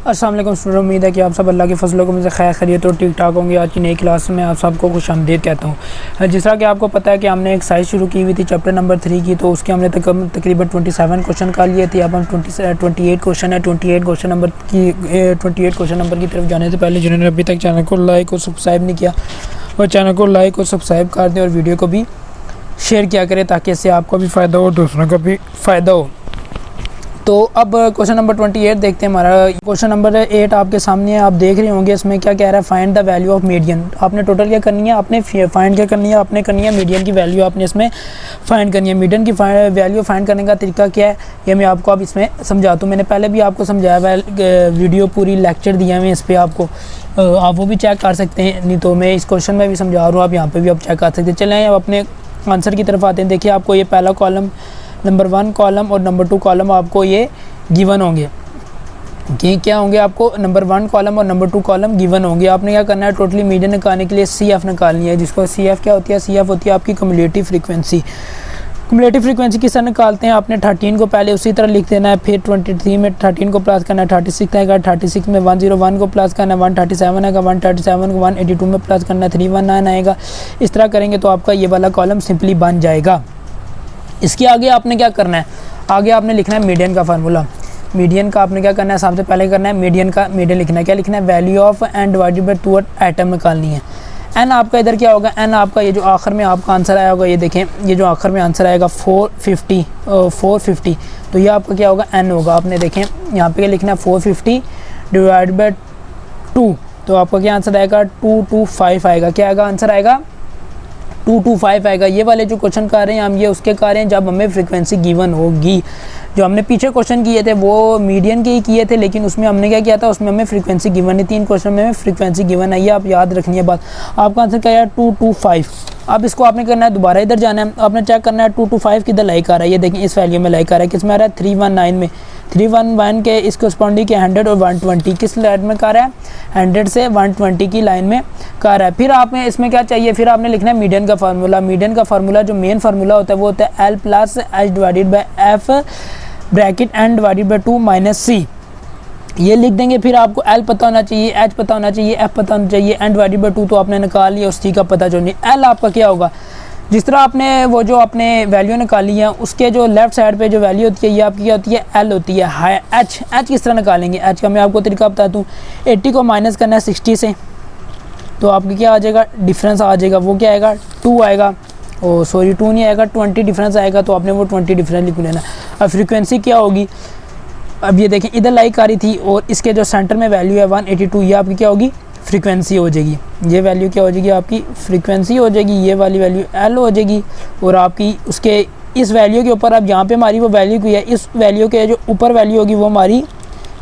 अस्सलाम वालेकुम स्टूडेंट, उम्मीद है कि आप सब अल्लाह के फजलों को मुझे खैर खैरियत और ठीक ठाक होंगे। आज की नई क्लास में आप सबको खुशामदीद कहता हूँ। जिस तरह कि आपको पता है कि हमने एक साइज शुरू की हुई थी चैप्टर नंबर 3 की, तो उसके हमने तकरीबन 27 क्वेश्चन कर लिए थे। अब हम 28 क्वेश्चन है 28 क्वेश्चन नंबर की तरफ जाने से पहले जिन्होंने अभी तक चैनल को लाइक और सब्सक्राइब नहीं किया, वो चैनल को लाइक और सब्सक्राइब कर दें और वीडियो को भी शेयर किया करें ताकि इससे आपको भी फ़ायदा हो, दूसरों को भी फ़ायदा हो। तो अब क्वेश्चन नंबर 28 देखते हैं। हमारा क्वेश्चन नंबर 8 आपके सामने है, आप देख रहे होंगे। इसमें क्या कह रहा है, find the value of median. आपने टोटल क्या करनी है, आपने फाइंड क्या करनी है, आपने करनी है मीडियन की वैल्यू आपने इसमें फाइंड करनी है। मीडियन की वैल्यू फाइंड करने का तरीका क्या है, ये मैं आपको अब इसमें समझाता हूँ। मैंने पहले भी आपको समझाया, वीडियो पूरी लेक्चर दिया है इस पर आपको, आप वो भी चेक कर सकते हैं। नहीं तो मैं इस क्वेश्चन में भी समझा रहा हूँ, आप यहाँ पर भी आप चेक कर सकते हैं। चलें अब अपने आंसर की तरफ आते हैं। देखिए आपको ये पहला कॉलम, नंबर 1 कॉलम और नंबर 2 कॉलम आपको ये गिवन होंगे। कि क्या होंगे, आपको नंबर 1 कॉलम और नंबर 2 कॉलम गिवन होंगे। आपने क्या करना है, टोटली मीडियन निकालने के लिए CF निकालनी है, जिसको CF क्या होती है, CF होती है आपकी क्युमुलेटिव फ्रीक्वेंसी। क्युमुलेटिव फ्रीक्वेंसी किस तरह निकालते हैं, आपने 13 को पहले उसी तरह लिख देना है, फिर 23 में 13 को प्लस करना है, 36 आएगा, 36 में 101 को प्लस करना है, 137 आएगा, 137 को 182 में प्लस करना है, 319 आएगा। इस तरह करेंगे तो आपका ये वाला कॉलम सिंपली बन जाएगा। इसके आगे आपने क्या करना है, आगे आपने लिखना है मीडियन का फार्मूला। मीडियन का आपने क्या करना है, सबसे पहले करना है मीडियन लिखना है। क्या लिखना है, value of n divided by 2 item निकालनी है। एन आपका इधर क्या होगा, एन आपका ये जो आखिर में आपका आंसर आया होगा, ये देखें, ये जो आखिर में आंसर आएगा 450, तो ये आपका क्या होगा, एन होगा। आपने देखें यहाँ पे क्या लिखना है, 450 डिवाइड बाय 2, तो आपका क्या आंसर आएगा, 225 आएगा। क्या आएगा, आंसर आएगा 225 आएगा। ये वाले जो क्वेश्चन कर रहे हैं हम, ये उसके कर रहे हैं जब हमें फ्रीक्वेंसी गिवन होगी। जो हमने पीछे क्वेश्चन किए थे वो मीडियन के ही किए थे, लेकिन उसमें हमने क्या किया था, उसमें हमें फ्रीक्वेंसी गिवन है। 3 क्वेश्चन में हमें फ्रीक्वेंसी गिवन है, ये आप याद रखनी है बात। आपका आंसर क्या है, 225। अब इसको आपने करना है, दोबारा इधर जाना है, आपने चेक करना है 225 किधर लाइक आ रहा है। ये देखें इस वैल्यू में लाइक आ रहा है, किस में आ रहा है, 319 में। 311 के इसको स्पॉन्डी के 100 और 120 किस लाइन में कर रहा है, 100 से 120 की लाइन में कर रहा है। फिर आपने इसमें क्या चाहिए, फिर आपने लिखना है मीडियन का फार्मूला। मीडियन का फार्मूला जो मेन फार्मूला होता है वो होता है L plus H divided by F bracket N divided by 2 minus C। ये लिख देंगे। फिर आपको L पता होना चाहिए, H पता होना चाहिए, F पता होना चाहिए, N डिवाइडेड बाई 2 तो आपने निकाल लिया, उसी का पता जो नहीं। L आपका क्या होगा, जिस तरह आपने वो जो आपने वैल्यू निकाली है उसके जो लेफ्ट साइड पे जो वैल्यू होती है ये आपकी क्या होती है, L होती है। हाई H किस तरह निकालेंगे, H का मैं आपको तरीका बताता हूँ। 80 को माइनस करना है 60 से, तो आपकी क्या आ जाएगा, डिफरेंस आ जाएगा, वो क्या आएगा, 2 आएगा। ओ सॉरी 2 नहीं आएगा, 20 डिफरेंस आएगा, तो आपने वो 20 डिफरेंस लिख लेना। अब फ्रीक्वेंसी क्या होगी, अब ये देखें इधर लाइक आ रही थी और इसके जो सेंटर में वैल्यू है 182, ये आपकी क्या होगी, फ्रीक्वेंसी हो जाएगी। ये वैल्यू क्या हो जाएगी, आपकी फ्रीक्वेंसी हो जाएगी। ये वाली वैल्यू L हो जाएगी और आपकी उसके इस वैल्यू के ऊपर, अब यहाँ पे हमारी वो वैल्यू की है, इस वैल्यू के जो ऊपर वैल्यू होगी वो हमारी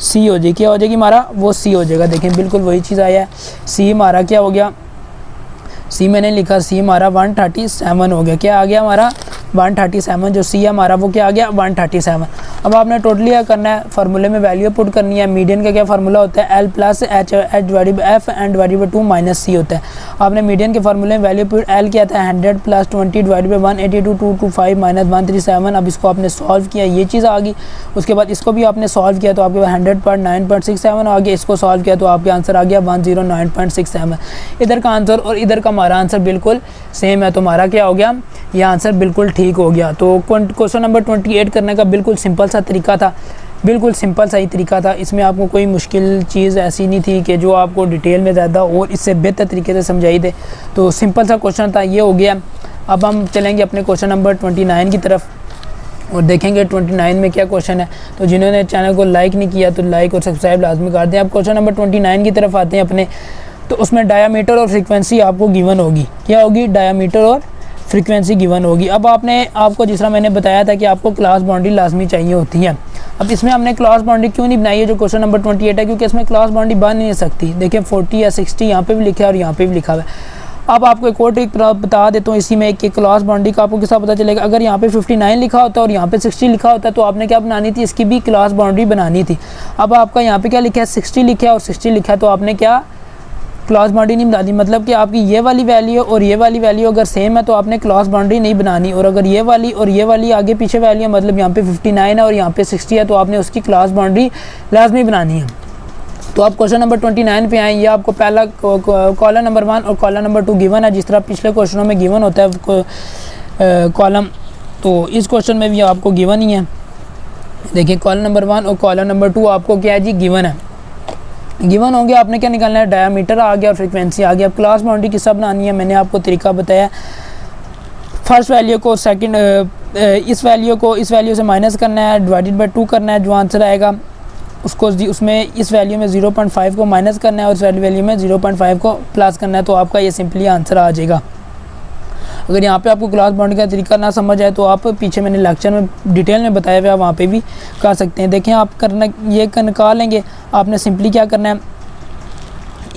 C हो जाएगी। क्या हो जाएगी, हमारा वो C हो जाएगा। देखें बिल्कुल वही चीज़ आया है। C हमारा क्या हो गया, C मैंने लिखा, C हमारा 137 हो गया। क्या आ गया हमारा 137, जो C है हमारा वो क्या आ गया, 137। अब आपने टोटली क्या करना है, फार्मूले में वैल्यू पुट करनी है। मीडियन का क्या फार्मूला होता है, L plus H divided by F and divided by 2 minus C होता है। आपने मीडियन के फार्मूले में वैल्यू पुट L क्या था, 100 प्लस 20 डिवाइडेड बाई 182 225 माइनस 137। अब इसको आपने सॉल्व किया, ये चीज़ आ गई। उसके बाद इसको भी आपने सॉल्व किया तो आपके पास 100.967 आ गया। इसको सॉल्व किया तो आपके आंसर आ गया 109.67। इधर का आंसर और इधर का हमारा आंसर बिल्कुल सेम है, तो हमारा क्या हो गया, ये आंसर बिल्कुल ठीक हो गया। तो क्वेश्चन नंबर 28 करने का बिल्कुल सिंपल सा तरीका था, बिल्कुल सिंपल सा ही तरीका था। इसमें आपको कोई मुश्किल चीज़ ऐसी नहीं थी कि जो आपको डिटेल में ज़्यादा और इससे बेहतर तरीके से समझाई दे। तो सिंपल सा क्वेश्चन था, ये हो गया। अब हम चलेंगे अपने क्वेश्चन नंबर 29 की तरफ और देखेंगे 29 में क्या क्वेश्चन है। तो जिन्होंने चैनल को लाइक नहीं किया तो लाइक और सब्सक्राइब लाजमी कर दें। अब क्वेश्चन नंबर 29 की तरफ आते हैं अपने। तो उसमें डायामीटर और फ्रीक्वेंसी आपको गिवन होगी। क्या होगी, डायामीटर और फ्रीक्वेंसी गिवन होगी। अब आपको जिस तरह मैंने बताया था कि आपको क्लास बाउंड्री लाजमी चाहिए होती है। अब इसमें हमने क्लास बाउंड्री क्यों नहीं बनाई है, जो क्वेश्चन नंबर 28 है, क्योंकि इसमें क्लास बाउंड्री बन नहीं सकती। देखिए 40 या 60 यहाँ पे भी लिखा है और यहाँ पे भी लिखा हुआ है। अब आपको एक और ट्रिक बता देता हूँ इसी में कि क्लास बाउंड्री का आपको किस तरह पता चलेगा। अगर यहाँ पे 59 लिखा होता है और यहाँ पे 60 लिखा होता है तो आपने क्या बनानी थी, इसकी भी क्लास बाउंड्री बनानी थी। अब आपका यहाँ पे क्या लिखा है, 60 लिखा है और 60 लिखा है, तो आपने क्या क्लास बाउंड्री नहीं बना दी। मतलब कि आपकी ये वाली वैल्यू और ये वाली वैल्यू अगर सेम है तो आपने क्लास बाउंड्री नहीं बनानी, और अगर ये वाली और ये वाली आगे पीछे वैल्यू है, मतलब यहाँ पे 59 है और यहाँ पे 60 है, तो आपने उसकी क्लास बाउंड्री लाजमी बनानी है। तो आप क्वेश्चन नंबर 29 पे आए। ये आपको पहला कॉलम नंबर 1 और कॉलम नंबर 2 गिवन है, जिस तरह पिछले क्वेश्चनों में गिवन होता है कॉलम, तो इस क्वेश्चन में भी आपको गिवन ही है। देखिए कॉलम नंबर 1 और कॉलम नंबर 2 आपको क्या है जी, गिवन है। गिवन होंगे, आपने क्या निकालना है, डायमीटर आ गया और फ्रीक्वेंसी आ गया। अब क्लास बाउंड्री किस बनानी है, मैंने आपको तरीका बताया। फर्स्ट वैल्यू को सेकंड इस वैल्यू से माइनस करना है, डिवाइडेड बाय 2 करना है, जो आंसर आएगा उसको उसमें इस वैल्यू में 0.5 को माइनस करना है और इस वैल्यू में 0.5 को प्लस करना है, तो आपका ये सिंपली आंसर आ जाएगा। अगर यहाँ पे आपको क्लास बाउंड्री का तरीका ना समझ आए तो आप पीछे मैंने लेक्चर में डिटेल में बताया हुआ, वहाँ पे भी कर सकते हैं। देखें आप करना ये निकाल लेंगे, आपने सिंपली क्या करना है,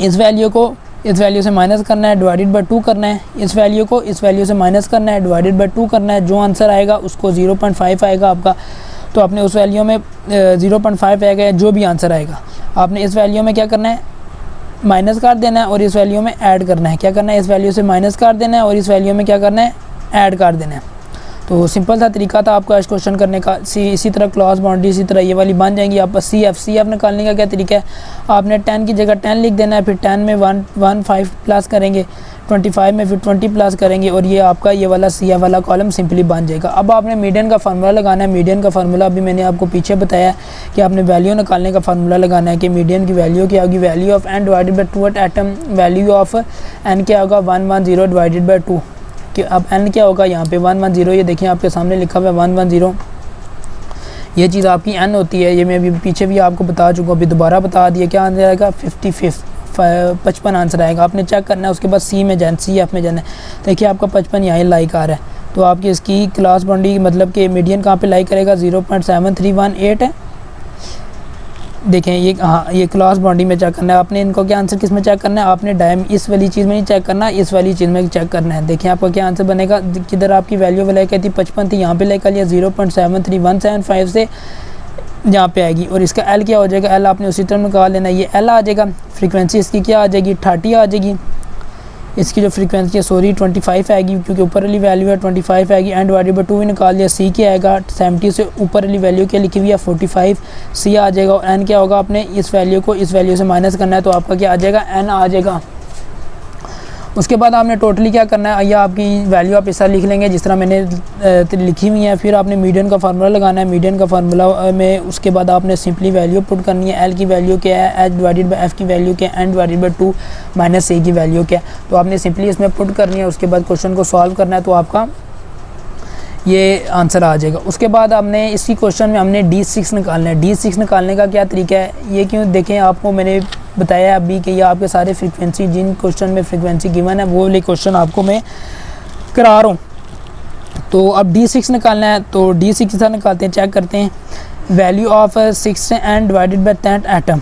इस वैल्यू से माइनस करना है, डिवाइडेड बाय 2 करना है, इस वैल्यू से माइनस करना है, डिवाइडेड बाय 2 करना है, जो आंसर आएगा उसको 0.5 आएगा आपका। तो आपने उस वैल्यू में 0.5 आएगा, जो भी आंसर आएगा आपने इस वैल्यू में क्या करना है, माइनस कर देना है और इस वैल्यू में ऐड करना है। क्या करना है, इस वैल्यू से माइनस कर देना है और इस वैल्यू में क्या करना है, ऐड कर देना है। तो सिंपल सा तरीका था आपका इस क्वेश्चन करने का। इसी तरह क्लॉज बाउंड्री इसी तरह ये वाली बन जाएंगी। आप सी एफ निकालने का क्या तरीका है, आपने 10 की जगह 10 लिख देना है, फिर 10 में 1 प्लस करेंगे, 25 में फिर 20 प्लस करेंगे और ये आपका ये वाला सी एफ वाला कॉलम सिंपली बन जाएगा। अब आपने मीडियन का फार्मूला लगाना है। मीडियन का फार्मूला अभी मैंने आपको पीछे बताया कि आपने वैल्यू निकालने का फार्मूला लगाना है कि मीडियन की वैल्यू क्या होगी, value of n divided by 2 at atom, value of n क्या होगा 110 डिवाइडेड बाई 2। कि अब एन क्या होगा, यहाँ पे 110, ये देखिए आपके सामने लिखा हुआ है 110, ये चीज़ आपकी एन होती है। ये मैं अभी पीछे भी आपको बता चुका हूँ, अभी दोबारा बता दिया। क्या आंसर आएगा 55 आंसर आएगा। आपने चेक करना है, उसके बाद सी एफ में जाना है। देखिए आपका 55 यहाँ लाइक आ रहा है, तो आपकी इसकी क्लास बाउंड्री मतलब कि मीडियन कहाँ पे लाइक करेगा, 0.7318 है। देखें ये ये क्लास बाउंड्री में चेक करना है आपने। इनको क्या आंसर किस में चेक करना है, आपने इस वाली चीज़ में नहीं चेक करना, इस वाली चीज़ में चेक करना है। देखिए आपका क्या आंसर बनेगा, किधर आपकी वैल्यू लाइक कहती 55 थी, यहाँ पे लाइक कर लिया 0.73175 से यहाँ पे आएगी। और इसका एल क्या हो जाएगा, एल आपने उसी तरह निकाल लेना, ये एल आ जाएगा। फ्रीक्वेंसी इसकी क्या आ जाएगी, 30 आ जाएगी। इसकी जो फ्रीक्वेंसी है 25 आएगी, क्योंकि ऊपर वाली वैल्यू है 25 आएगी। एंड डिवाइडेड बाई 2 भी निकाल लिया। सी क्या आएगा, 70 से ऊपर वाली वैल्यू क्या लिखी हुई है 45, सी आ जाएगा। और एन क्या होगा, आपने इस वैल्यू से माइनस करना है, तो आपका क्या आ जाएगा, एन आ जाएगा। उसके बाद आपने टोटली क्या करना है, या आपकी वैल्यू आप इस तरह लिख लेंगे जिस तरह मैंने लिखी हुई है। फिर आपने मीडियन का फार्मूला लगाना है। मीडियन का फार्मूला में उसके बाद आपने सिंपली वैल्यू पुट करनी है। एल की वैल्यू क्या है, एच डिवाइडेड बाई एफ की वैल्यू क्या है, एन डिवाइडेड बाई 2 माइनस सी की वैल्यू क्या है, तो आपने सिंपली इसमें पुट करनी है। उसके बाद क्वेश्चन को सॉल्व करना है, तो आपका ये आंसर आ जाएगा। उसके बाद आपने इसी क्वेश्चन में हमने D6 निकालना है। D6 निकालने का क्या तरीका है, ये क्यों देखें, आपको मैंने बताया अभी कि ये आपके सारे फ्रीक्वेंसी, जिन क्वेश्चन में फ्रीक्वेंसी गिवन है वो वाले क्वेश्चन आपको मैं करा रहा हूँ। तो अब D6 निकालना है, तो D6 के साथ निकालते हैं, चेक करते हैं। Value of 6 n divided by 10 atom,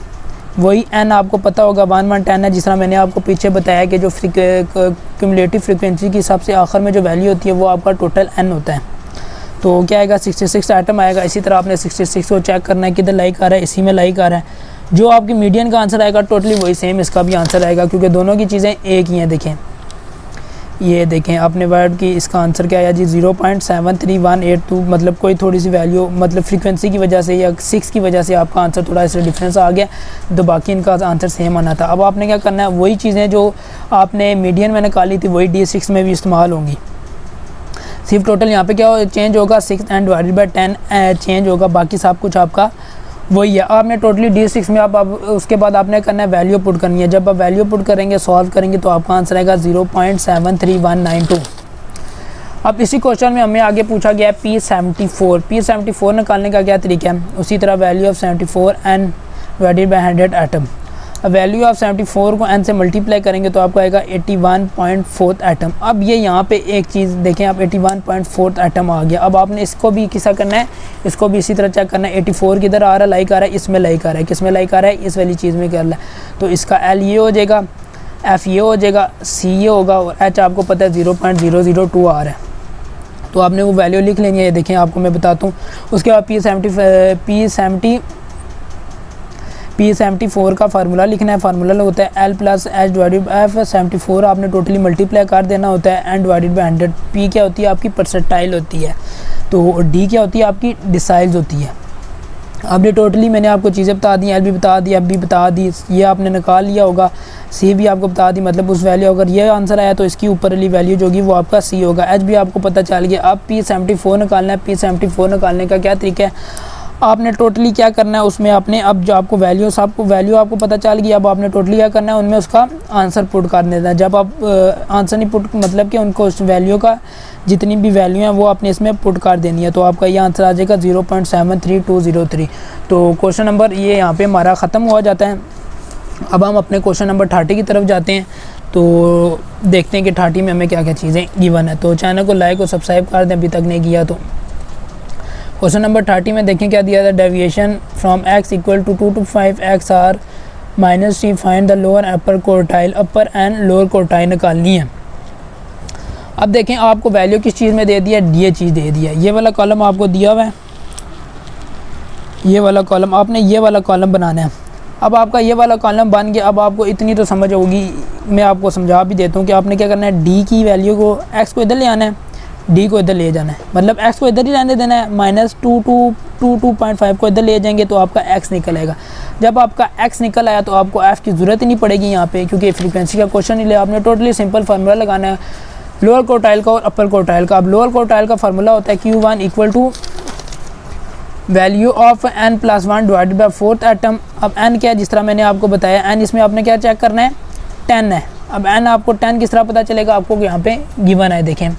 वही एन आपको पता होगा 110 है। जिस तरह मैंने आपको पीछे बताया कि जो क्यूमुलेटिव फ्रीक्वेंसी की सबसे आखिर में जो वैल्यू होती है वो आपका टोटल एन होता है। तो क्या आएगा, 66 आइटम आएगा। इसी तरह आपने 66 को चेक करना है, किधर लाइक आ रहा है, इसी में लाइक आ रहा है। जो आपकी मीडियन का आंसर आएगा टोटली वही सेम इसका भी आंसर आएगा, क्योंकि दोनों की चीज़ें एक ही हैं। देखें ये देखें आपने वर्ड की, इसका आंसर क्या आया जी 0.73182, मतलब कोई थोड़ी सी वैल्यू मतलब फ्रीक्वेंसी की वजह से या 6 की वजह से आपका आंसर थोड़ा इससे डिफरेंस आ गया, तो बाकी इनका आंसर सेम आना था। अब आपने क्या करना है, वही चीज़ें जो आपने मीडियन में निकाली थी वही D6 में भी इस्तेमाल होंगी। सिर्फ टोटल यहाँ पे क्या चेंज होगा, 6 एंड डिवाइडेड बाई 10 चेंज होगा, बाकी सब कुछ आपका वही है। आपने टोटली D6 में आप उसके बाद आपने करना है वैल्यू पुट करनी है। जब आप वैल्यू पुट करेंगे, सॉल्व करेंगे, तो आपका आंसर आएगा 0.73192। अब इसी क्वेश्चन में हमें आगे पूछा गया है P74 निकालने का क्या तरीका है। उसी तरह value of 74 n divided by 100 atom. अब वैल्यू ऑफ 74 को n से मल्टीप्लाई करेंगे तो आपको आएगा 81.4 एटम। अब ये यहाँ पे एक चीज़ देखें, आप 81.4 एटम आ गया। अब आपने इसको भी किसा करना है, इसको भी इसी तरह चेक करना है। 84 किधर आ रहा है, लाइक आ रहा है, इसमें लाइक आ रहा है, किस में लाइक आ रहा है, इस वाली चीज़ में करना है। तो इसका L ये हो जाएगा, F ये हो जाएगा, C ये होगा और H आपको पता है 0.002 आ रहा है। तो आपने वो वैल्यू लिख लेंगे। ये देखें आपको मैं बताता हूँ। उसके बाद P74 का फार्मूला लिखना है। फार्मूला होता है L plus H divided by F। 74 आपने टोटली मल्टीप्लाई कर देना होता है, एन डिवाइडेड बाई 100। P क्या होती है आपकी परसेंटाइल होती है, तो D क्या होती है आपकी डिसाइल्स होती है। आपने टोटली मैंने आपको चीज़ें बता दी, एल भी बता दी, एफ भी बता दी, ये आपने निकाल लिया होगा, सी भी आपको बता दी, मतलब उस वैल्यू अगर ये आंसर आया तो इसकी ऊपर वाली वैल्यू जो होगी वो आपका सी होगा। एच भी आपको पता चल गया। अब P74 निकालना है। P74 निकालने का क्या तरीका है, आपने टोटली क्या करना है उसमें आपने, अब जो आपको वैल्यू आपको पता चल गई, अब आपने टोटली क्या करना है उनमें उसका आंसर पुट कर देना है। जब आप आंसर नहीं पुट मतलब कि उनको उस वैल्यू का जितनी भी वैल्यू है वो आपने इसमें पुट कर देनी है, तो आपका ये आंसर आ जाएगा 0.73203। तो क्वेश्चन नंबर ये यहाँ पे हमारा ख़त्म हुआ जाता है। अब हम अपने क्वेश्चन नंबर 30 की तरफ जाते हैं, तो देखते हैं कि 30 में हमें क्या क्या चीज़ें गिवन है। तो चैनल को लाइक और सब्सक्राइब कर दें अभी तक नहीं किया तो। क्वेश्चन नंबर 30 में देखें क्या दिया था, deviation from x equal to 2 to 5x आर -3 find the lower upper quartile, upper and lower quartile निकालनी है। अब देखें आपको वैल्यू किस चीज़ में दे दिया, ये चीज़ दे दिया, ये वाला कॉलम आपको दिया हुआ है, ये वाला कॉलम आपने ये वाला कॉलम बनाना है। अब आपका ये वाला कॉलम बन गया। अब आपको इतनी तो समझ होगी, मैं आपको समझा भी देता हूँ कि आपने क्या करना है, डी की वैल्यू को, एक्स को इधर ले आना है, डी को इधर ले जाना है, मतलब एक्स को इधर ही रहने देना है, -2.5 को इधर ले जाएंगे तो आपका एक्स निकल आएगा। जब आपका एक्स निकल आया तो आपको एफ की ज़रूरत ही नहीं पड़ेगी यहाँ पे, क्योंकि फ्रीक्वेंसी का क्वेश्चन ही ले, आपने टोटली सिंपल फार्मूला लगाना है लोअर क्वार्टाइल का और अपर क्वार्टाइल का। अब लोअर क्वार्टाइल का फार्मूला होता है Q1 equal to value of n+1 divided by fourth atom. अब n क्या है, जिस तरह मैंने आपको बताया n, इसमें आपने क्या चेक करना है, 10 है। अब n आपको 10 किस तरह पता चलेगा, आपको यहाँ पे गिवन है। देखें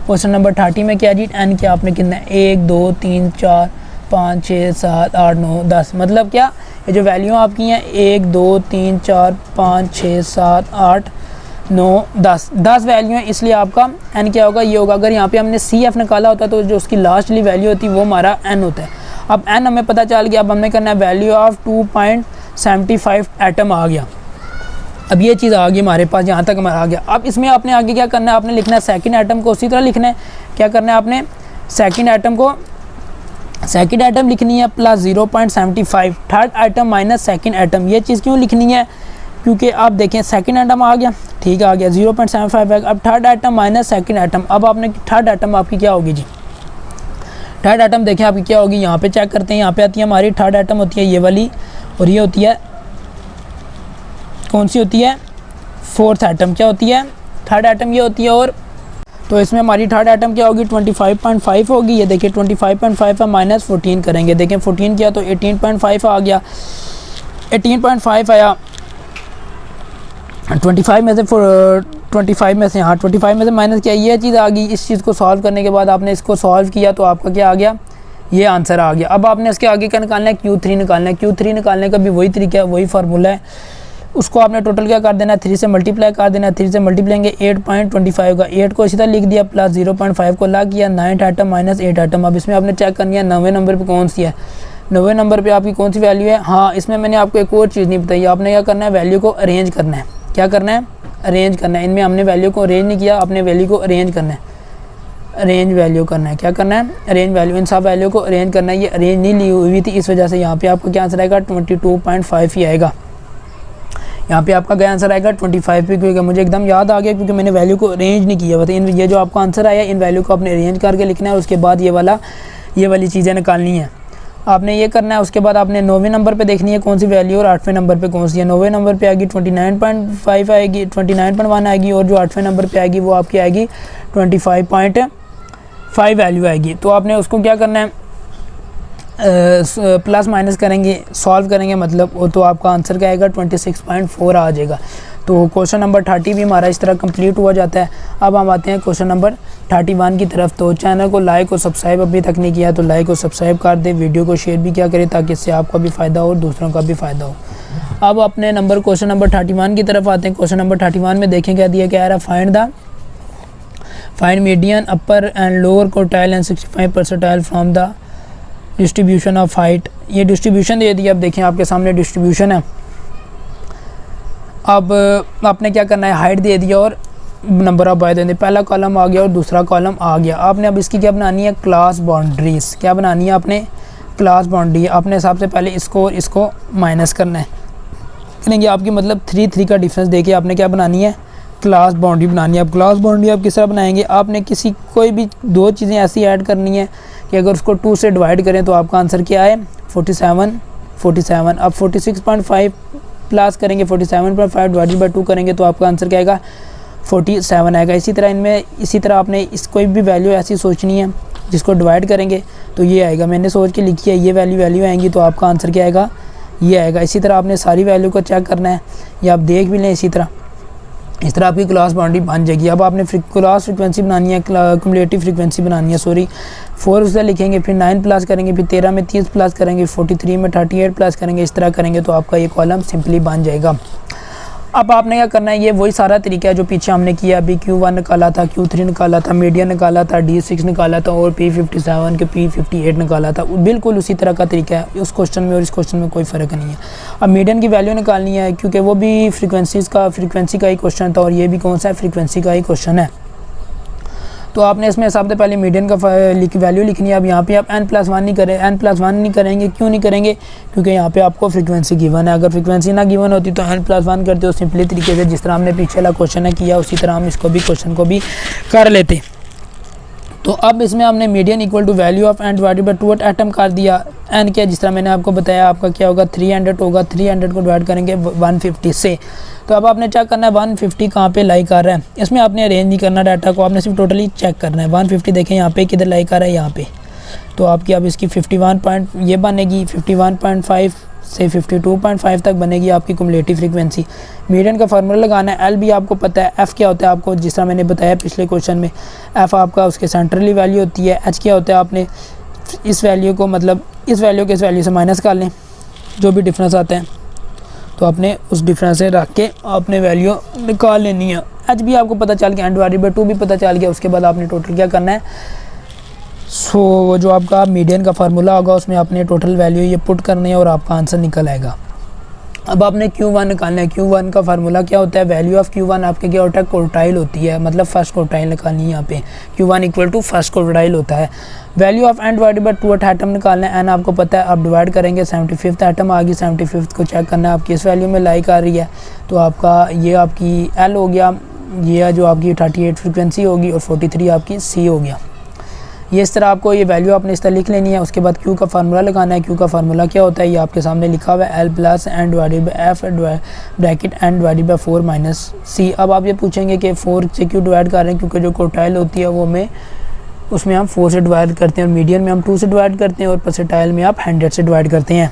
क्वेश्चन नंबर 30 में क्या जी, n क्या आपने कितना है, 1 2 3 4 5 6 7 8 9 10, मतलब क्या ये जो वैल्यू आपकी हैं 1 2 3 4 5 6 7 8 9 10 वैल्यू है, इसलिए आपका n क्या होगा, ये होगा। अगर यहाँ पे हमने CF निकाला होता तो जो उसकी लास्ट वाली वैल्यू होती वो हमारा n होता है। अब n हमें पता चल गया। अब हमने करना है वैल्यू ऑफ 2.75 एटम आ गया। अब ये चीज़ आ गई हमारे पास, यहाँ तक हमारा आ गया। अब इसमें आपने आगे क्या करना है, आपने लिखना है सेकंड एटम को उसी तरह लिखना है। क्या करना है आपने, सेकंड एटम लिखनी है plus 0.75, third atom minus second atom. ये चीज़ क्यों लिखनी है, क्योंकि आप देखें सेकंड एटम आ गया, ठीक है आ गया 0.75 है। अब third atom minus second atom, अब आपने थर्ड एटम आपकी क्या होगी जी, थर्ड एटम देखें आपकी क्या होगी, यहाँ पे चेक करते हैं। यहाँ पे आती है हमारी थर्ड एटम होती है ये वाली, और ये होती है कौन सी होती है, फोर्थ एटम। क्या होती है, थर्ड एटम ये होती है। और तो इसमें हमारी थर्ड एटम क्या होगी, 25.5 होगी। ये देखिए 25.5 है माइनस 14 करेंगे, देखें 14 किया तो 18.5 आ गया, 18.5 आया 25 में से 25 में से, हाँ 25 में से माइनस किया, ये चीज़ आ गई। इस चीज़ को सॉल्व करने के बाद आपने इसको सॉल्व किया तो आपका क्या आ गया, ये आंसर आ गया। अब आपने इसके आगे क्या निकालना है, Q3 निकालना है। Q3 निकालने का भी वही तरीका है, वही फार्मूला है। उसको आपने टोटल क्या कर देना है, 3 से मल्टीप्लाई कर देना है। 3 से मल्टीप्लाई 8.25 का, 8 को सीधा लिख दिया, प्लस 0.5 को ला किया, 9 एटम माइनस 8 एटम। अब इसमें आपने चेक करनी है 9वें नंबर पे कौन सी है, 9वें नंबर पे आपकी कौन सी वैल्यू है। हाँ इसमें मैंने आपको एक और चीज़ नहीं बताई, आपने क्या करना है, वैल्यू को अरेंज करना है। क्या करना है, अरेंज करना है। इनमें हमने वैल्यू को अरेंज नहीं किया, अपने वैल्यू को अरेंज करना है, अरेंज वैल्यू करना है। क्या करना है, अरेंज वैल्यू, इन सब वैल्यू को अरेंज करना है। ये अरेंज नहीं ली हुई थी, इस वजह से यहाँ पे आपको क्या आंसर आएगा, 22.5 ही आएगा। यहाँ पे आपका क्या आंसर आएगा 25 पे, क्योंकि मुझे एकदम याद आ गया क्योंकि मैंने वैल्यू को अरेंज नहीं किया। बताइए ये जो आपका आंसर आया, इन वैल्यू को आपने अरेंज करके लिखना है। उसके बाद ये वाली चीज़ें निकालनी है, आपने ये करना है। उसके बाद आपने 9वें नंबर पे देखनी है कौन सी वैल्यू और 8वें नंबर पे कौन सी है। 9वें नंबर पे आएगी 29.5 आएगी, 29.1 आएगी, और जो 8वें नंबर पे आएगी वो आपकी आएगी 25.5 वैल्यू आएगी। तो आपने उसको क्या करना है, प्लस माइनस करेंगे, सॉल्व करेंगे, मतलब वो तो आपका आंसर क्या आएगा 26.4 आ जाएगा। तो क्वेश्चन नंबर 30 भी हमारा इस तरह कंप्लीट हुआ जाता है। अब हम आते हैं क्वेश्चन नंबर 31 की तरफ। तो चैनल को लाइक और सब्सक्राइब अभी तक नहीं किया तो लाइक और सब्सक्राइब कर दें, वीडियो को शेयर भी क्या करें ताकि इससे आपका भी फ़ायदा हो और दूसरों का भी फ़ायदा हो। अब अपने क्वेश्चन नंबर 31 की तरफ आते हैं। क्वेश्चन नंबर 31 में देखें क्या दिया, क्या रहा, find median upper and lower quartile and 65 percentile from the distribution of height. ये डिस्ट्रीब्यूशन दे दिया, अब देखें आपके सामने डिस्ट्रीब्यूशन है। अब आपने क्या करना है, हाइट दे दिया और नंबर ऑफ बाय दे दिया, पहला कॉलम आ गया और दूसरा कॉलम आ गया। आपने अब इसकी क्या बनानी है, क्लास बाउंड्रीज। क्या बनानी है आपने, क्लास बाउंड्री। आपने सबसे पहले इसको और इसको माइनस करना है, करेंगे आपकी मतलब 3 का डिफरेंस देके आपने क्या बनानी है, क्लास बाउंड्री बनानी है। अब क्लास बाउंड्री आप किस तरह बनाएंगे, आपने कोई भी दो चीज़ें ऐसी ऐड करनी है कि अगर उसको 2 से डिवाइड करें तो आपका आंसर क्या है 47 अब 46.5 प्लस करेंगे 47.5 डिवाइडेड बाई 2 करेंगे तो आपका आंसर क्या आएगा 47 आएगा। इसी तरह आपने इस कोई भी वैल्यू ऐसी सोचनी है जिसको डिवाइड करेंगे तो ये आएगा। मैंने सोच के लिखी है, ये वैल्यू आएंगी तो आपका आंसर क्या आएगा, ये आएगा। इसी तरह आपने सारी वैल्यू को चेक करना है, या आप देख भी लें। इस तरह आपकी क्लास बाउंड्री बन जाएगी। अब आपने क्लास फ्रीक्वेंसी बनानी है, क्युमुलेटिव फ्रीक्वेंसी बनानी है, 4 उससे लिखेंगे, फिर 9 प्लस करेंगे, फिर 13 में 30 प्लस करेंगे, 43 में 38 प्लस करेंगे। इस तरह करेंगे तो आपका ये कॉलम सिंपली बन जाएगा। अब आपने क्या करना है, ये वही सारा तरीका है जो पीछे हमने किया। अभी Q1 निकाला था, Q3 निकाला था, मीडियन निकाला था, D6 निकाला था और P57 के P58 निकाला था। बिल्कुल उसी तरह का तरीका है। उस क्वेश्चन में और इस क्वेश्चन में कोई फ़र्क नहीं है। अब मीडियन की वैल्यू निकालनी है क्योंकि वो भी फ्रीक्वेंसी का ही क्वेश्चन था और ये भी कौन सा है, फ्रीक्वेंसी का ही क्वेश्चन है। तो आपने इसमें सबसे पहले मीडियन का वैल्यू लिखनी है। अब यहाँ पे आप n+1 नहीं करें, n+1 नहीं करेंगे। क्यों नहीं करेंगे, क्योंकि यहाँ पे आपको फ्रीक्वेंसी गिवन है। अगर फ्रीक्वेंसी ना गिवन होती तो n+1 करते हो सिंपली तरीके से, जिस तरह हमने पीछे वाला क्वेश्चन है किया, उसी तरह हम इसको भी क्वेश्चन को भी कर लेते। तो अब इसमें हमने median equal to value of n divided by 2 atom कर दिया। n क्या, जिस तरह मैंने आपको बताया, आपका क्या होगा 300 होगा। 300 को डिवाइड करेंगे 150 से। तो अब आपने चेक करना है 150 कहाँ पे लाई कर रहा है। इसमें आपने अरेंज नहीं करना डाटा को, आपने सिर्फ टोटली चेक करना है। 150 देखें यहाँ पे किधर लाई कर रहा है, यहाँ पे। तो आपकी अब इसकी 51 पॉइंट ये बनेगी, 51.5 से 52.5 तक बनेगी आपकी क्युमुलेटिव फ्रीक्वेंसी। मीडियन का फार्मूला लगाना है। एल भी आपको पता है, एफ़ क्या होता है आपको, जिस तरह मैंने बताया पिछले क्वेश्चन में। एफ़ आपका उसके सेंट्रली वैल्यू होती है। एच क्या होता है, आपने इस वैल्यू को मतलब इस वैल्यू के इस वैल्यू से माइनस कर लें, जो भी डिफरेंस आता है तो आपने उस डिफरेंस से रख के आपने वैल्यू निकाल लेनी है। एच भी आपको पता चल गया, n डिवाइडेड बाई 2 भी पता चल गया। उसके बाद आपने टोटल क्या करना है, जो आपका मीडियन का फार्मूला होगा उसमें आपने टोटल वैल्यू ये पुट करनी है और आपका आंसर निकल आएगा। अब आपने Q1 निकालना है। Q1 का फार्मूला क्या होता है, वैल्यू ऑफ Q1 आपके क्या होता है, क्वार्टाइल होती है, मतलब फर्स्ट क्वार्टाइल निकालनी है। यहाँ पे Q1 equal to first quartile होता है। Value of n divided by 2 atom निकालना है। n आपको पता है, आप डिवाइड करेंगे 75th एटम आ गई। 75th को चेक करना है आपकी इस वैल्यू में लाई कर रही है, तो आपका ये आपकी L हो गया, ये जो आपकी 38 फ्रीक्वेंसी होगी और 43 आपकी C हो गया। ये इस तरह आपको ये वैल्यू आपने इस तरह लिख लेनी है। उसके बाद Q का फार्मूला लगाना है। Q का फार्मूला क्या होता है, ये आपके सामने लिखा हुआ है, L plus n divided by F bracket n divided by 4 minus C। अब आप ये पूछेंगे कि 4 से क्यों डिवाइड कर रहे हैं, क्योंकि जो क्वार्टाइल होती है वो उसमें हम 4 से डिवाइड करते हैं और मीडियन में हम 2 से डिवाइड करते हैं और परसेंटाइल में आप 100 से डिवाइड करते हैं।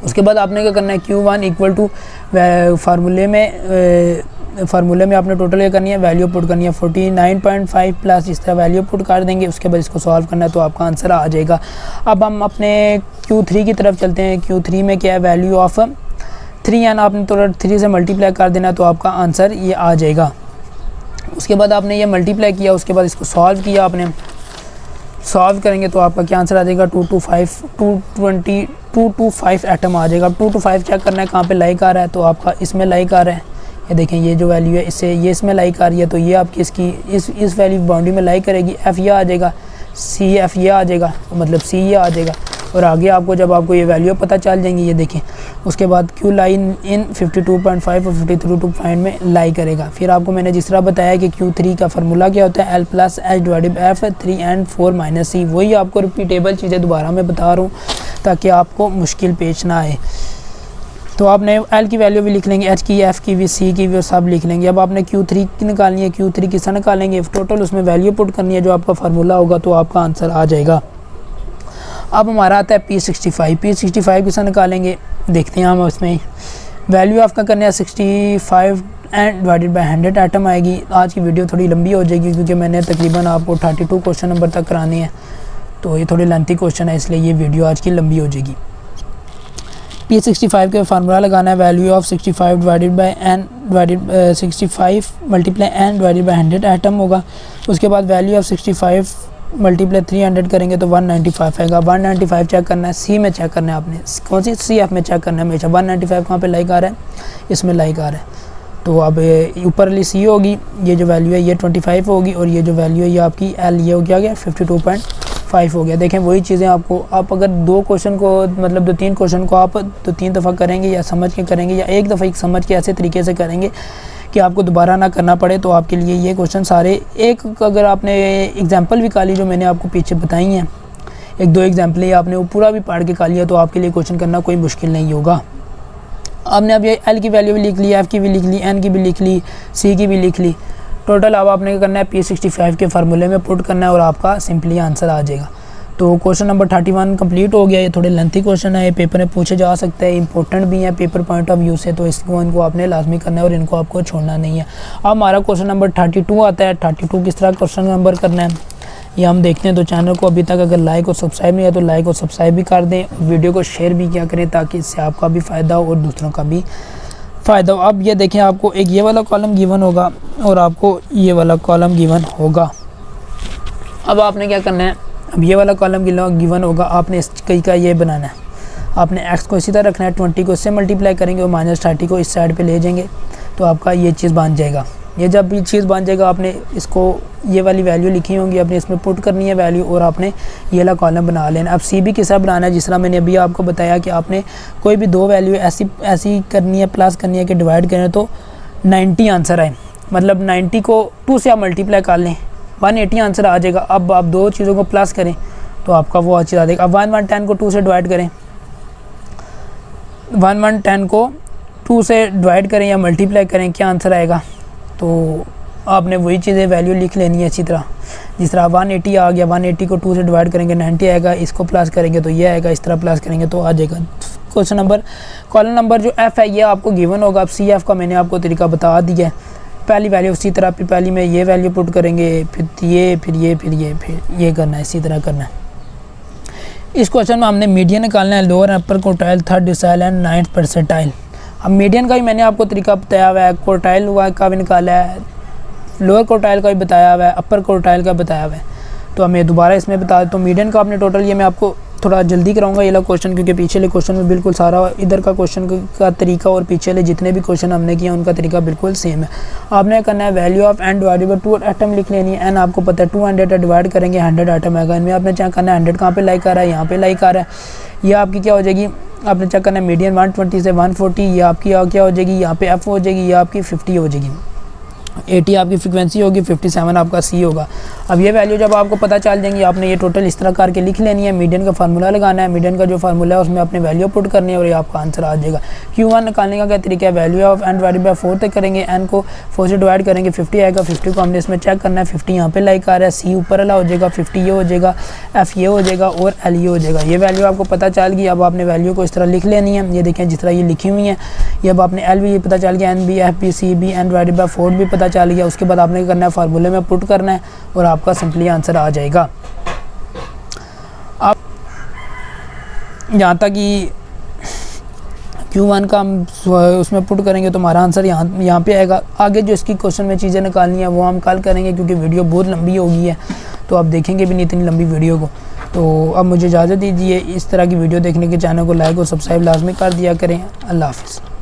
उसके बाद आपने क्या करना है, Q1 इक्वल टू फार्मूले में आपने टोटल क्या करनी है, वैल्यू पुट करनी है 49.5 प्लस इस तरह वैल्यू पुट कर देंगे। उसके बाद इसको सॉल्व करना है तो आपका आंसर आ जाएगा। अब हम अपने Q3 की तरफ चलते हैं। Q3 में क्या है, वैल्यू ऑफ 3n आपने थोड़ा 3 से मल्टीप्लाई कर देना तो आपका आंसर ये आ जाएगा। उसके बाद आपने ये मल्टीप्लाई किया, उसके बाद इसको सॉल्व किया, आपने सॉल्व करेंगे तो आपका क्या आंसर आ जाएगा, 225 एटम आ जाएगा। 225 चेक करना है कहाँ पे लाइक आ रहा है, तो आपका इसमें लाइक आ रहा है। ये देखें, ये जो वैल्यू है इससे ये इसमें लाइक आ रही है, तो ये आपकी इसकी इस वैल्यू बाउंड्री में लाइक करेगी। एफ़ ये आ जाएगा, सी एफ़ ये आ जाएगा, मतलब सी ये आ जाएगा। और आगे आपको जब आपको ये वैल्यू पता चल जाएंगी, ये देखें, उसके बाद क्यू लाइन इन 52.5 और 52.5 में लाई करेगा। फिर आपको मैंने जिस तरह बताया कि Q3 का फार्मूला क्या होता है, L plus H divided by F 3 and 4 minus C. वही आपको रिपीटेबल चीज़ें दोबारा मैं बता रहा हूँ ताकि आपको मुश्किल पेश ना आए। तो आपने L की वैल्यू भी लिख लेंगे, H की, F की भी, C की भी, और सब लिख लेंगे। अब आपने Q3 की निकालनी है। Q3 किस तरह निकालेंगे, टोटल उसमें वैल्यू पुट करनी है, जो आपका फार्मूला होगा तो आपका आंसर आ जाएगा। अब हमारा आता है P65 किस तरह निकालेंगे, देखते हैं हम। उसमें वैल्यू आपका करने 65 एंड डिवाइडेड बाई 100 एटम आएगी। आज की वीडियो थोड़ी लंबी हो जाएगी क्योंकि मैंने तकरीबन आपको 32 क्वेश्चन नंबर तक कराने हैं, तो ये थोड़ी लेंथी क्वेश्चन है, इसलिए ये वीडियो आज की लंबी हो जाएगी। P65 के फार्मूला लगाना है, value of 65 divided by n divided 65 multiply n divided by 100 atom होगा। उसके बाद वैल्यू ऑफ 65 मल्टीप्लाई 300 करेंगे तो 195 आएगा। 195 चेक करना है, सी में चेक करना है आपने, कौन सी, सी एफ में चेक करना है हमेशा। 195 कहाँ पे लाइक आ रहा है, इसमें लाइक आ रहा है। तो अब ऊपर वाली सी होगी, ये जो वैल्यू है ये 25 होगी, और ये जो वैल्यू है ये आपकी एल ये हो गया 52.5 हो गया। देखें वही चीज़ें आपको, आप अगर 2 क्वेश्चन को मतलब 2-3 क्वेश्चन को आप 2-3 दफ़ा करेंगे या समझ के करेंगे या एक दफ़ा समझ के ऐसे तरीके से करेंगे कि आपको दोबारा ना करना पड़े, तो आपके लिए ये क्वेश्चन सारे एक, अगर आपने एग्जांपल भी निकाली जो मैंने आपको पीछे बताई हैं, एक दो एग्जाम्पल ही आपने वो पूरा भी पढ़ के कर लिया तो आपके लिए क्वेश्चन करना कोई मुश्किल नहीं होगा। आपने अब ये एल की वैल्यू भी लिख ली, एफ की भी लिख ली, एन की भी लिख ली, सी की भी लिख ली। टोटल अब आपने क्या करना है, P65 के फार्मूले में पुट करना है और आपका सिंपली आंसर आ जाएगा। तो क्वेश्चन नंबर 31 कंप्लीट हो गया। ये थोड़े लेंथी क्वेश्चन है, ये पेपर में पूछे जा सकते हैं, इंपॉर्टेंट भी है पेपर पॉइंट ऑफ व्यू से, तो इनको आपने लाजमी करना है और इनको आपको छोड़ना नहीं है। अब हमारा क्वेश्चन नंबर 32 आता है। 32 किस तरह क्वेश्चन नंबर करना है ये हम देखते हैं। तो चैनल को अभी तक अगर लाइक और सब्सक्राइब नहीं है तो लाइक और सब्सक्राइब भी कर दें, वीडियो को शेयर भी किया करें ताकि इससे आपका भी फ़ायदा हो और दूसरों का भी फ़ायदा हो। अब ये देखें, आपको एक ये वाला कॉलम गिवन होगा और आपको ये वाला कॉलम गिवन होगा। अब आपने क्या करना है, अब ये वाला कॉलम गिवन होगा, आपने इस कई का ये बनाना है। आपने x को इसी तरह रखना है, 20 को इससे मल्टीप्लाई करेंगे और -30 को इस साइड पे ले जाएंगे तो आपका ये चीज़ बन जाएगा। ये जब भी चीज़ बन जाएगा आपने इसको ये वाली वैल्यू लिखी होंगी, आपने इसमें पुट करनी है वैल्यू और आपने ये वाला कॉलम बना लेना। अब सी भी किस तरह बनाना है, जिस तरह मैंने अभी आपको बताया कि आपने कोई भी दो वैल्यू ऐसी करनी है, प्लस करनी है कि डिवाइड करें तो 90 आंसर आए। मतलब 90 को 2 से आप मल्टीप्लाई कर लें, 180 आंसर आ जाएगा। अब आप दो चीज़ों को प्लस करें तो आपका वो चीज़ आ जाएगा। अब 110 को 2 से डिवाइड करें, 110 को 2 से डिवाइड करें या मल्टीप्लाई करें, क्या आंसर आएगा। तो आपने वही चीज़ें वैल्यू लिख लेनी है इसी तरह, जिस तरह 180 आ गया, 180 को 2 से डिवाइड करेंगे 90 आएगा, इसको प्लस करेंगे तो ये आएगा, इस तरह प्लस करेंगे तो आ जाएगा। क्वेश्चन नंबर कॉलम नंबर जो एफ़ है ये आपको गिवन होगा। अब सी एफ़ का मैंने आपको तरीका बता दिया है। पहली वैल्यू उसी तरह पहली में ये वैल्यू पुट करेंगे, फिर ये करना है, इसी तरह करना है। इस क्वेश्चन में हमने मीडियन निकालना है, lower upper quartile, third decile and 9th percentile. अब मीडियन का भी मैंने आपको तरीका बताया हुआ है, क्वार्टाइल का भी निकाला है, लोअर क्वार्टाइल का भी बताया हुआ है, अपर क्वार्टाइल का बताया हुआ है। तो हमें दोबारा इसमें बता दें। तो मीडियन का आपने टोटल, ये मैं आपको थोड़ा जल्दी कराऊंगा ये वाला क्वेश्चन क्योंकि पीछे वाले क्वेश्चन में बिल्कुल सारा इधर का क्वेश्चन का तरीका और पीछे वाले जितने भी क्वेश्चन हमने किए उनका तरीका बिल्कुल सेम है। आपने करना है value of n divided by 2 item लिख लेनी है। एन आपको पता है 200 है, डिवाइड करेंगे 100 आइटम आएगा। इनमें आपने चेक करना है 100 कहाँ पे लाइक आ रहा है, यहाँ पे लाइक आ रहा है। ये आपकी क्या हो जाएगी, आपने चेक करना है मीडियन 120 से 140, ये आपकी क्या हो जाएगी, यहाँ पे एफ हो जाएगी, ये आपकी 50 हो जाएगी। 80 आपकी फ्रीक्वेंसी होगी, 57 आपका सी होगा। अब ये वैल्यू जब आपको पता चल जाएंगी आपने ये टोटल इस तरह करके लिख लेनी है। मीडियन का फार्मूला लगाना है, मीडियन का जो फार्मूला है उसमें अपने वैल्यू पुट करनी है और ये आपका आंसर आ जाएगा। Q1 निकालने का क्या तरीका है, value of n divided by 4 तक करेंगे, एन को 4 से डिवाइड करेंगे 50 आएगा। 50 को हमने इसमें चेक करना है, 50 यहाँ पे लाइक आ रहा है, सी ऊपर वाला हो जाएगा, 50 ये हो जाएगा, एफ ये हो जाएगा और एल ये हो जाएगा। ये वैल्यू आपको पता चल गई। अब आपने वैल्यू को इस तरह लिख लेनी है, ये देखें जिस तरह ये लिखी हुई है। ये अब आपने एल भी पता चल गया, एन भी, एफ भी, सी भी, एन डिवाइडेड बाय 4 भी पता चल गया। उसके बाद आपने करना है फार्मूले में पुट करना है और आपका सिंपली आंसर आ जाएगा। अब यहाँ तक कि Q1 का हम उसमें पुट करेंगे तो हमारा आंसर यहाँ पे आएगा। आगे जो इसकी क्वेश्चन में चीज़ें निकालनी है वो हम कल करेंगे क्योंकि वीडियो बहुत लंबी हो गई है तो आप देखेंगे भी नहीं इतनी लंबी वीडियो को। तो अब मुझे इजाज़त दीजिए। इस तरह की वीडियो देखने के चैनल को लाइक और सब्सक्राइब लाजमी कर दिया करें। अल्लाह हाफ़िज़।